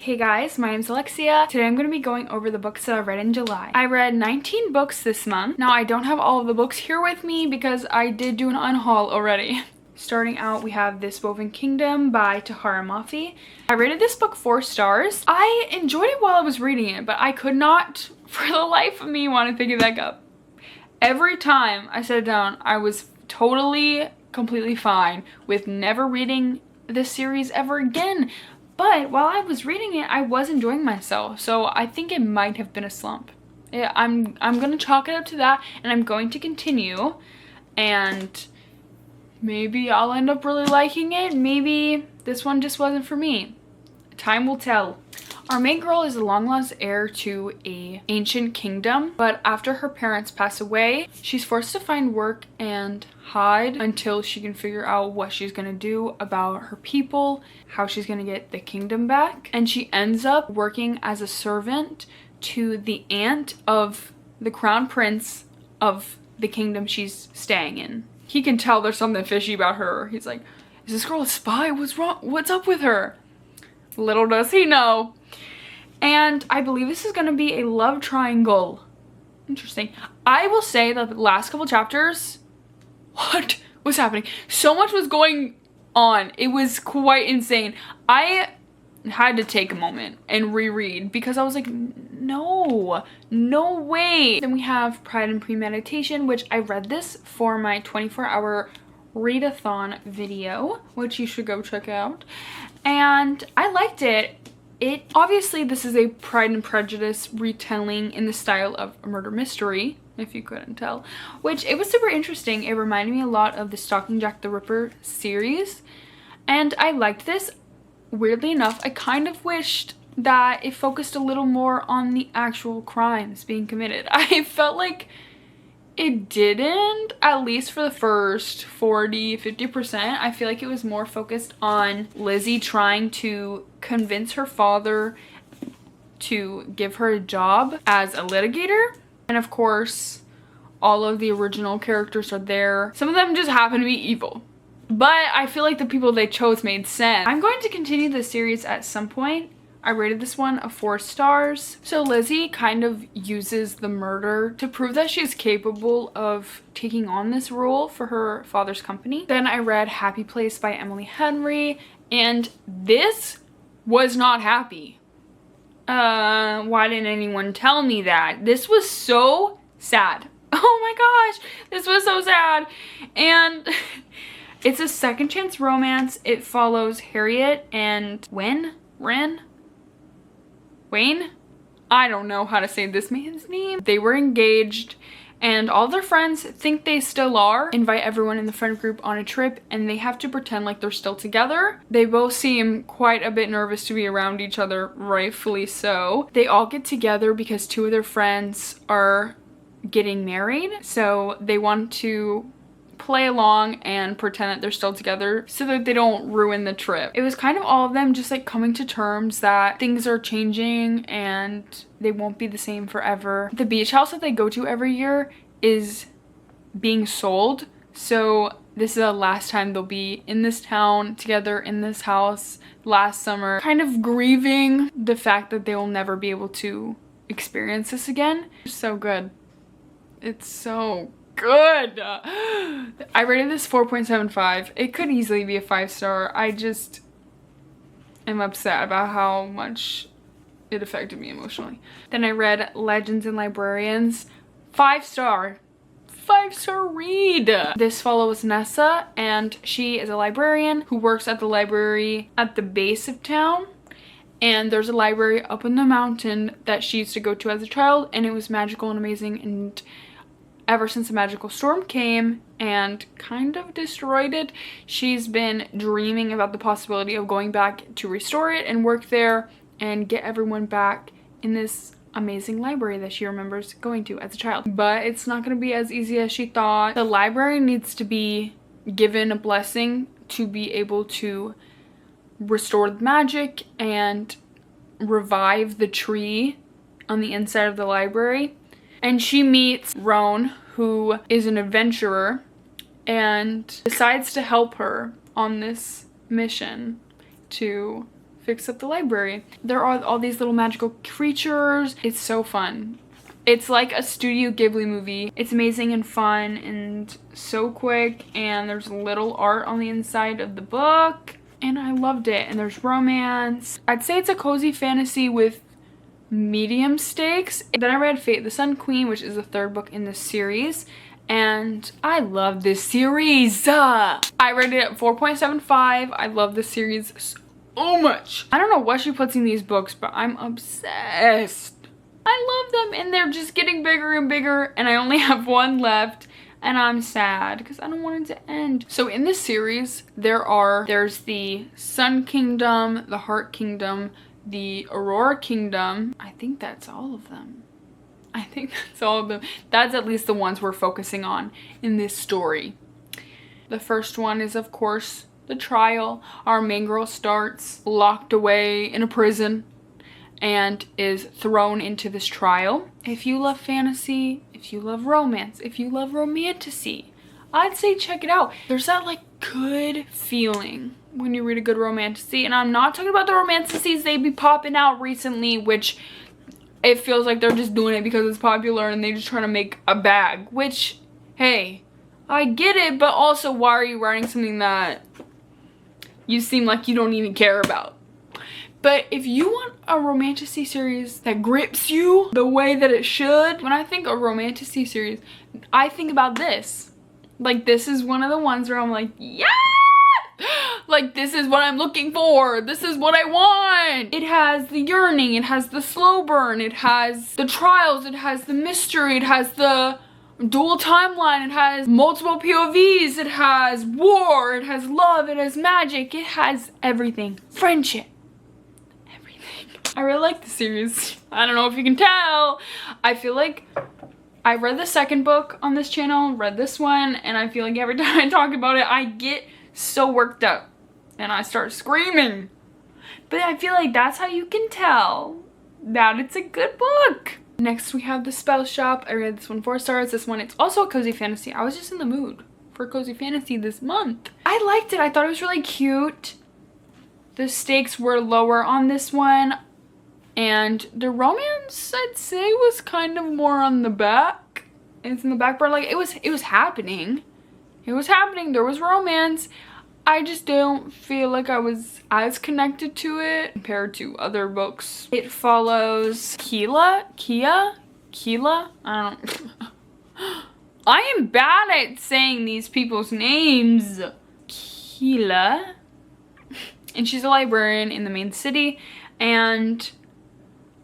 Hey guys, my name's Alexia. Today I'm going to be going over the books that I read in July. I read 19 books this month. Now I don't have all of the books here with me because I did do an unhaul already. Starting out, we have This Woven Kingdom by Tahara Mafi. I rated this book 4 stars. I enjoyed it while I was reading it, but I could not for the life of me want to pick it back up. Every time I sat down, I was totally, completely fine with never reading this series ever again. But while I was reading it, I was enjoying myself, so I think it might have been a slump. Yeah, I'm gonna chalk it up to that, and I'm going to continue, and maybe I'll end up really liking it. Maybe this one just wasn't for me. Time will tell. Our main girl is a long-lost heir to an ancient kingdom, but after her parents pass away, she's forced to find work and hide until she can figure out what she's gonna do about her people, how she's gonna get the kingdom back. And she ends up working as a servant to the aunt of the crown prince of the kingdom she's staying in. He can tell there's something fishy about her. He's like, is this girl a spy? What's wrong? What's up with her? Little does he know. And I believe this is going to be a love triangle. Interesting. I will say that the last couple chapters, what was happening? So much was going on. It was quite insane. I had to take a moment and reread because I was like, no way. Then we have Pride and Premeditation, which I read this for my 24-hour readathon video, which you should go check out. And I liked it. Obviously this is a Pride and Prejudice retelling in the style of a murder mystery, if you couldn't tell, which it was super interesting. It reminded me a lot of the Stalking Jack the Ripper series, and I liked this. Weirdly enough, I kind of wished that it focused a little more on the actual crimes being committed. I felt like it didn't, at least for the first 40-50%. I feel like it was more focused on Lizzie trying to convince her father to give her a job as a litigator. And of course, all of the original characters are there. Some of them just happen to be evil, but I feel like the people they chose made sense. I'm going to continue this series at some point. I rated this one a 4 stars. So Lizzie kind of uses the murder to prove that she's capable of taking on this role for her father's company. Then I read Happy Place by Emily Henry, and this was not happy. Why didn't anyone tell me that? This was so sad. Oh my gosh, this was so sad. And it's a second chance romance. It follows Harriet and Wayne? I don't know how to say this man's name. They were engaged and all their friends think they still are. Invite everyone in the friend group on a trip and they have to pretend like they're still together. They both seem quite a bit nervous to be around each other, rightfully so. They all get together because 2 of their friends are getting married, so they want to play along and pretend that they're still together so that they don't ruin the trip. It was kind of all of them just like coming to terms that things are changing and they won't be the same forever. The beach house that they go to every year is being sold, so this is the last time they'll be in this town together in this house last summer, kind of grieving the fact that they will never be able to experience this again. It's so good. It's so good. I rated this 4.75. It could easily be a 5 star. I just am upset about how much it affected me emotionally. Then I read Legends and Librarians. 5 star. 5 star read. This follows Nessa, and she is a librarian who works at the library at the base of town. And there's a library up in the mountain that she used to go to as a child, and it was magical and amazing. And ever since the magical storm came and kind of destroyed it, she's been dreaming about the possibility of going back to restore it and work there and get everyone back in this amazing library that she remembers going to as a child. But it's not going to be as easy as she thought. The library needs to be given a blessing to be able to restore the magic and revive the tree on the inside of the library. And she meets Roan, who is an adventurer, and decides to help her on this mission to fix up the library. There are all these little magical creatures. It's so fun. It's like a Studio Ghibli movie. It's amazing and fun and so quick, and there's little art on the inside of the book, and I loved it. And there's romance. I'd say it's a cozy fantasy with medium stakes. Then I read Fate the Sun Queen, which is the third book in this series, and I love this series. I rated it at 4.75. I love this series so much. I don't know what she puts in these books, but I'm obsessed. I love them, and they're just getting bigger and bigger, and I only have one left, and I'm sad because I don't want it to end. So in this series, there's the Sun Kingdom, the Heart Kingdom, the Aurora Kingdom. I think that's all of them. I think that's all of them. That's at least the ones we're focusing on in this story. The first one is, of course, the trial. Our main girl starts locked away in a prison and is thrown into this trial. If you love fantasy, if you love romance, if you love romantasy, I'd say check it out. There's that like good feeling when you read a good romantasy, and I'm not talking about the romantasies they be popping out recently, which it feels like they're just doing it because it's popular and they just trying to make a bag, which, hey, I get it, but also why are you writing something that you seem like you don't even care about? But if you want a romantasy series that grips you the way that it should, when I think of romantasy series, I think about this. Like, this is one of the ones where I'm like, yeah! Like, this is what I'm looking for. This is what I want. It has the yearning. It has the slow burn. It has the trials. It has the mystery. It has the dual timeline. It has multiple POVs. It has war. It has love. It has magic. It has everything. Friendship. I really like the series. I don't know if you can tell. I feel like I read the second book on this channel, read this one, and I feel like every time I talk about it, I get so worked up and I start screaming. But I feel like that's how you can tell that it's a good book. Next we have The Spell Shop. I read this one 4 stars. This one, it's also a cozy fantasy. I was just in the mood for cozy fantasy this month. I liked it. I thought it was really cute. The stakes were lower on this one. And the romance, I'd say, was kind of more on the back. It's in the back burner. Like, it was happening. It was happening. There was romance. I just don't feel like I was as connected to it compared to other books. It follows Kia? I don't I am bad at saying these people's names. Keela. And she's a librarian in the main city, and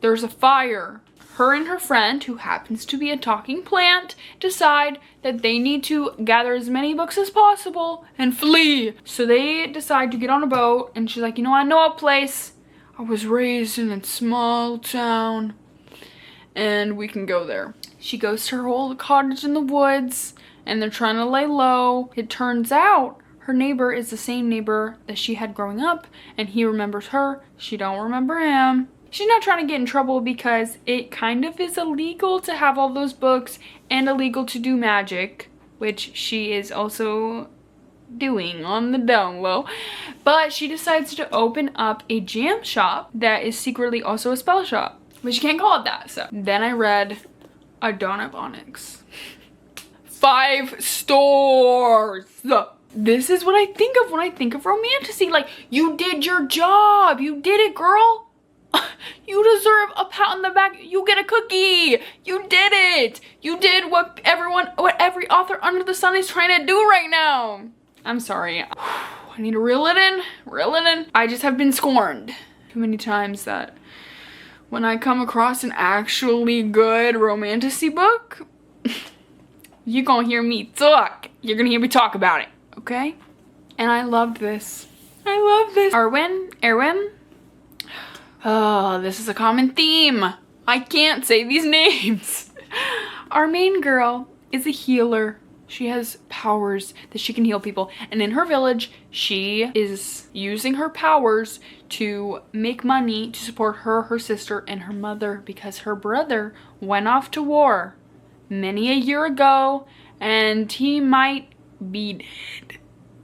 there's a fire. Her and her friend, who happens to be a talking plant, decide that they need to gather as many books as possible and flee. So they decide to get on a boat, and she's like, you know, I know a place. I was raised in a small town, and we can go there. She goes to her old cottage in the woods, and they're trying to lay low. It turns out her neighbor is the same neighbor that she had growing up, and he remembers her. She don't remember him. She's not trying to get in trouble because it kind of is illegal to have all those books and illegal to do magic, which she is also doing on the down low. But she decides to open up a jam shop that is secretly also a spell shop, but you can't call it that. So then I read A Dawn of Onyx. 5 stars. This is what I think of when I think of romantasy. Like, you did your job. You did it, girl. You deserve a pat on the back. You get a cookie. You did it. You did what every author under the sun is trying to do right now. I'm sorry. I need to reel it in. I just have been scorned too many times that when I come across an actually good romantasy book, you're gonna hear me talk. You're gonna hear me talk about it, okay? And I loved this. Erwin. Oh, this is a common theme. I can't say these names. Our main girl is a healer. She has powers that she can heal people. And in her village, she is using her powers to make money to support her, her sister, and her mother because her brother went off to war many a year ago, and he might be dead.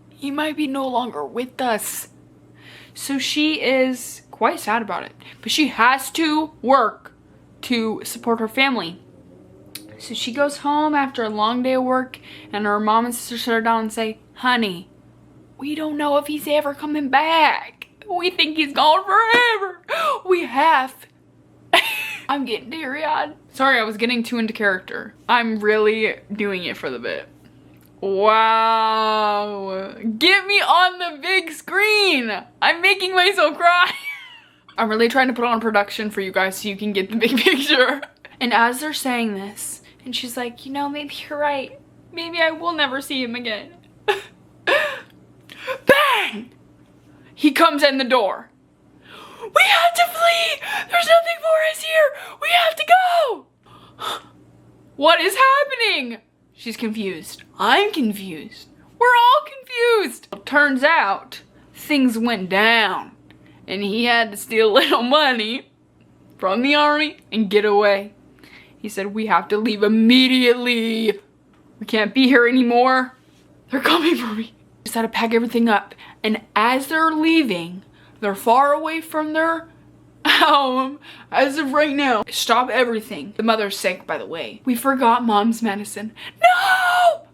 He might be no longer with us. So she is quite sad about it. But she has to work to support her family. So she goes home after a long day of work, and her mom and sister sit her down and say, honey, we don't know if he's ever coming back. We think he's gone forever. We have. I'm getting teary-eyed. Sorry, I was getting too into character. I'm really doing it for the bit. Wow. Get me on the big screen. I'm making myself cry. I'm really trying to put on production for you guys so you can get the big picture. And as they're saying this, and she's like, you know, maybe you're right. Maybe I will never see him again. Bang! He comes in the door. We have to flee! There's nothing for us here! We have to go! What is happening? She's confused. I'm confused. We're all confused. It turns out things went down and he had to steal a little money from the army and get away. He said, we have to leave immediately. We can't be here anymore. They're coming for me. Just had to pack everything up. And as they're leaving, they're far away from their home as of right now. Stop everything. The mother's sick, by the way. We forgot mom's medicine. No!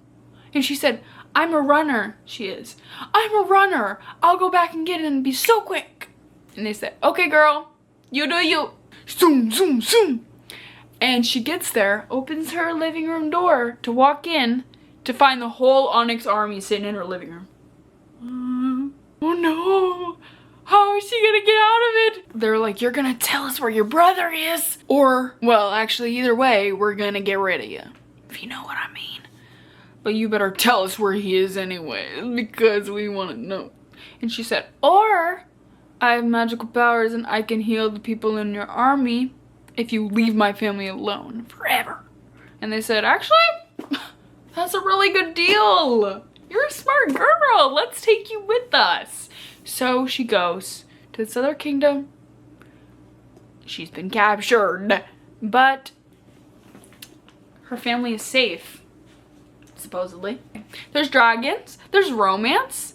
And she said, I'm a runner. She is. I'm a runner. I'll go back and get it and be so quick. And they said, okay, girl, you do you. Zoom, zoom, zoom. And she gets there, opens her living room door to walk in to find the whole Onyx army sitting in her living room. Oh no. How is she gonna get out of it? They're like, you're gonna tell us where your brother is. Or, well, actually, either way, we're gonna get rid of you. If you know what I mean. But you better tell us where he is anyway, because we wanna know. And she said, or I have magical powers and I can heal the people in your army if you leave my family alone forever. And they said, actually, that's a really good deal. You're a smart girl. Let's take you with us. So she goes to this other kingdom. She's been captured, but her family is safe, supposedly. There's dragons, there's romance.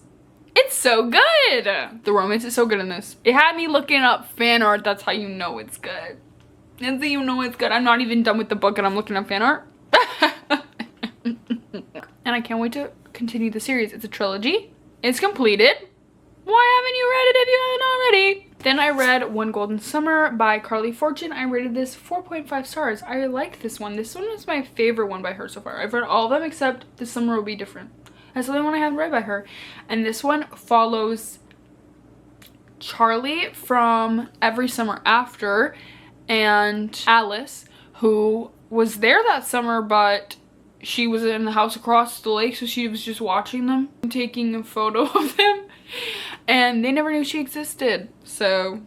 It's so good. The romance is so good in this. It had me looking up fan art. That's how you know it's good. That's how you know it's good. I'm not even done with the book and I'm looking up fan art. And I can't wait to continue the series. It's a trilogy. It's completed. Why haven't you read it if you haven't already? Then I read One Golden Summer by Carly Fortune. I rated this 4.5 stars. I liked this one. This one is my favorite one by her so far. I've read all of them except This Summer Will Be Different. That's the only one I haven't read by her. And this one follows Charlie from Every Summer After and Alice, who was there that summer, but she was in the house across the lake, so she was just watching them, taking a photo of them, and they never knew she existed, so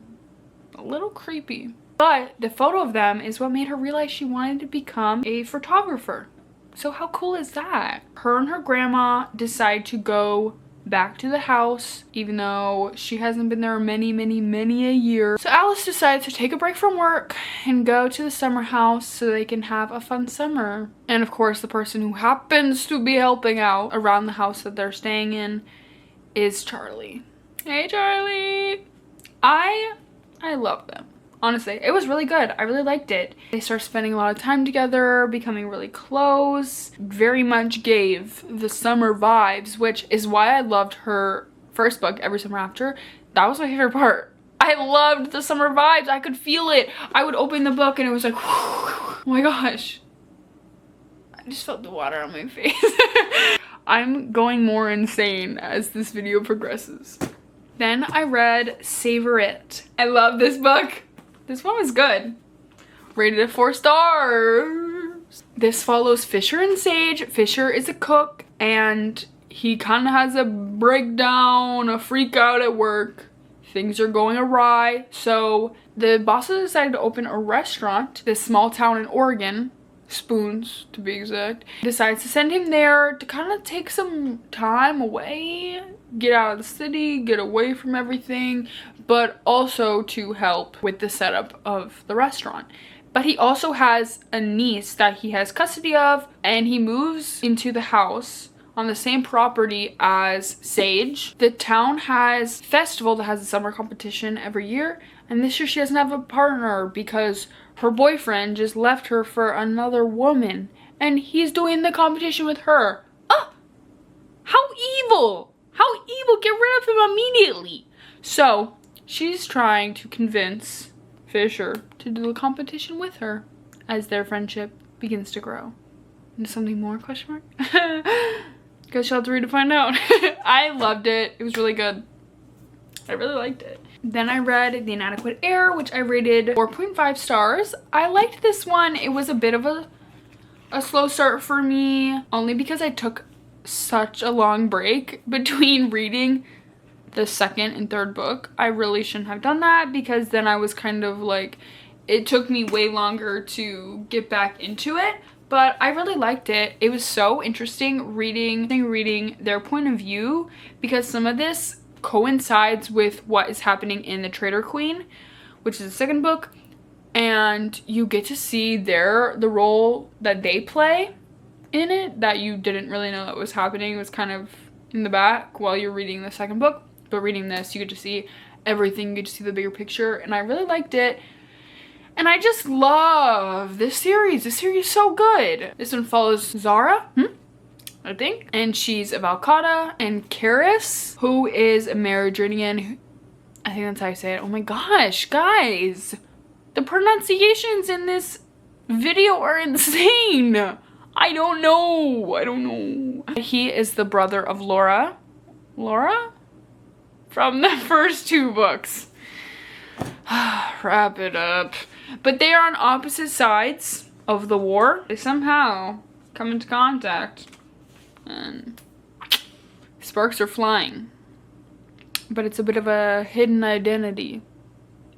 a little creepy. But the photo of them is what made her realize she wanted to become a photographer. So how cool is that? Her and her grandma decide to go back to the house, even though she hasn't been there many a year. So Alice decides to take a break from work and go to the summer house so they can have a fun summer. And of course, the person who happens to be helping out around the house that they're staying in is Charlie. Hey, Charlie! I love them. Honestly, it was really good. I really liked it. They start spending a lot of time together, becoming really close. Very much gave the summer vibes, which is why I loved her first book, Every Summer After. That was my favorite part. I loved the summer vibes. I could feel it. I would open the book and it was like, oh my gosh. I just felt the water on my face. I'm going more insane as this video progresses. Then I read Savor It. I love this book. This one was good. Rated at 4 stars. This follows Fisher and Sage. Fisher is a cook and he kind of has a breakdown, a freak out at work. Things are going awry. So the bosses decided to open a restaurant, this small town in Oregon, Spoons to be exact. Decides to send him there to kind of take some time away, get out of the city, get away from everything, but also to help with the setup of the restaurant. But he also has a niece that he has custody of, and he moves into the house on the same property as Sage. The town has a festival that has a summer competition every year, and this year she doesn't have a partner because her boyfriend just left her for another woman, and he's doing the competition with her. Ah! How evil! How evil! Get rid of him immediately! So, she's trying to convince Fisher to do the competition with her as their friendship begins to grow. And something more, question mark? Guess you'll have to read to find out. I loved it. It was really good. I really liked it. Then I read The Inadequate Heir, which I rated 4.5 stars. I liked this one. It was a bit of a slow start for me, only because I took such a long break between reading the second and third book. I really shouldn't have done that because then I was kind of like, it took me way longer to get back into it. But I really liked it. It was so interesting reading their point of view because some of this coincides with what is happening in The Traitor Queen, which is the second book, and you get to see the role that they play in it that you didn't really know that was happening. It was kind of in the back while you're reading the second book, but reading this you get to see everything, you get to see the bigger picture, and I really liked it. And I just love this series. This series is so good. This one follows Zara, I think. And she's a Valcata. And Karis, who is a Meridrian. I think that's how you say it. Oh my gosh, guys. The pronunciations in this video are insane. I don't know. He is the brother of Laura. Laura? From the first two books. Wrap it up. But they are on opposite sides of the war. They somehow come into contact and sparks are flying. But it's a bit of a hidden identity,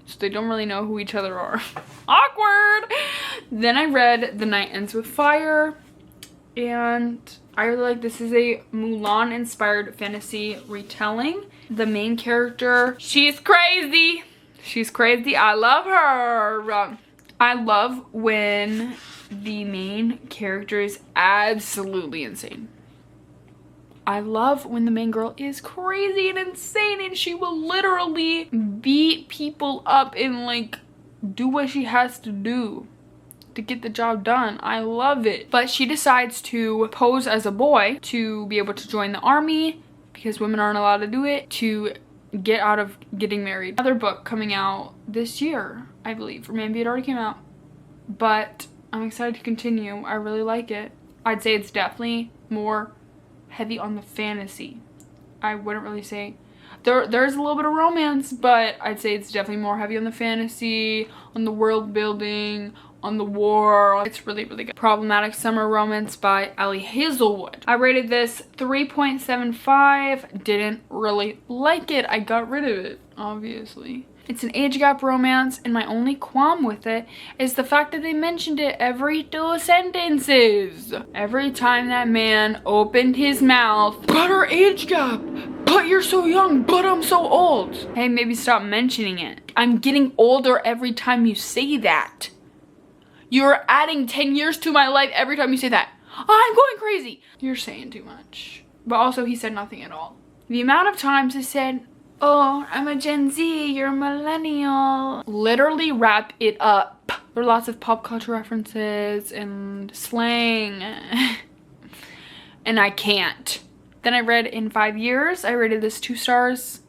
so they don't really know who each other are. Awkward! Then I read The Night Ends with Fire, and I really like this. Is a Mulan inspired fantasy retelling. The main character, she's crazy. She's crazy. I love her. I love when the main character is absolutely insane. I love when the main girl is crazy and insane and she will literally beat people up and like do what she has to do to get the job done. I love it. But she decides to pose as a boy to be able to join the army because women aren't allowed to do it, to get out of getting married. Another book coming out this year, I believe, or maybe it already came out, but I'm excited to continue. I really like it. I'd say it's definitely more heavy on the fantasy. I wouldn't really say there's a little bit of romance, but I'd say it's definitely more heavy on the fantasy, on the world building, on the war. It's really, really good. Problematic Summer Romance by Ellie Hazelwood. I rated this 3.75. Didn't really like it. I got rid of it, obviously. It's an age gap romance, and my only qualm with it is the fact that they mentioned it every 2 sentences. Every time that man opened his mouth, but our age gap, but you're so young, but I'm so old. Hey, maybe stop mentioning it. I'm getting older every time you say that. You're adding 10 years to my life every time you say that. I'm going crazy. You're saying too much. But also, he said nothing at all. The amount of times he said, oh, I'm a Gen Z, you're a millennial. Literally wrap it up. There are lots of pop culture references and slang. And I can't. Then I read In 5 Years. I rated this 2 stars.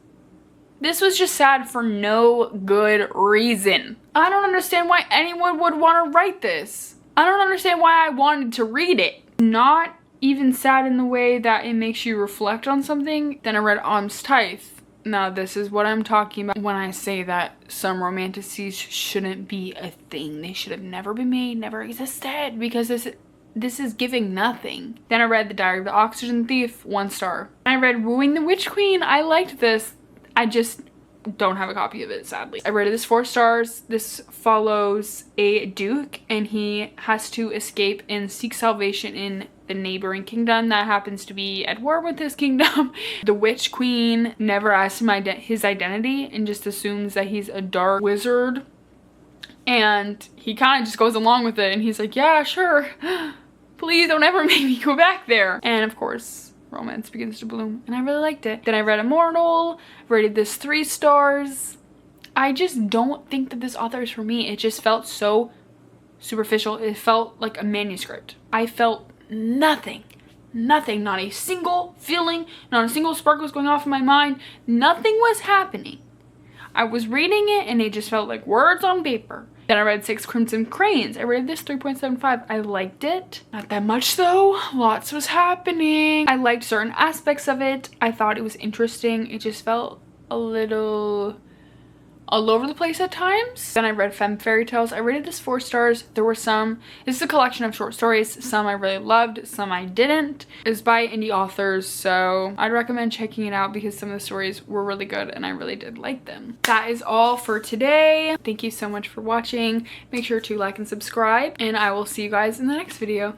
This was just sad for no good reason. I don't understand why anyone would want to write this. I don't understand why I wanted to read it. Not even sad in the way that it makes you reflect on something. Then I read Alms Tithe. Now this is what I'm talking about when I say that some romanticies shouldn't be a thing. They should have never been made, never existed, because this is giving nothing. Then I read The Diary of the Oxygen Thief, 1 star. I read Wooing the Witch Queen. I liked this. I just don't have a copy of it, sadly. I rated this 4 stars. This follows a duke and he has to escape and seek salvation in the neighboring kingdom that happens to be at war with his kingdom. The witch queen never asks him his identity and just assumes that he's a dark wizard. And he kind of just goes along with it and he's like, yeah, sure. Please don't ever make me go back there. And of course, romance begins to bloom, and I really liked it. Then I read Immortal, rated this 3 stars. I just don't think that this author is for me. It just felt so superficial. It felt like a manuscript. I felt nothing. Nothing. Not a single feeling, not a single spark was going off in my mind. Nothing was happening. I was reading it and it just felt like words on paper. Then I read 6 Crimson Cranes. I rated this 3.75. I liked it. Not that much though. Lots was happening. I liked certain aspects of it. I thought it was interesting. It just felt a little all over the place at times. Then I read Femme Fairy Tales. I rated this 4 stars. There were some, this is a collection of short stories. Some I really loved, some I didn't. It was by indie authors, so I'd recommend checking it out because some of the stories were really good and I really did like them. That is all for today. Thank you so much for watching. Make sure to like and subscribe, and I will see you guys in the next video.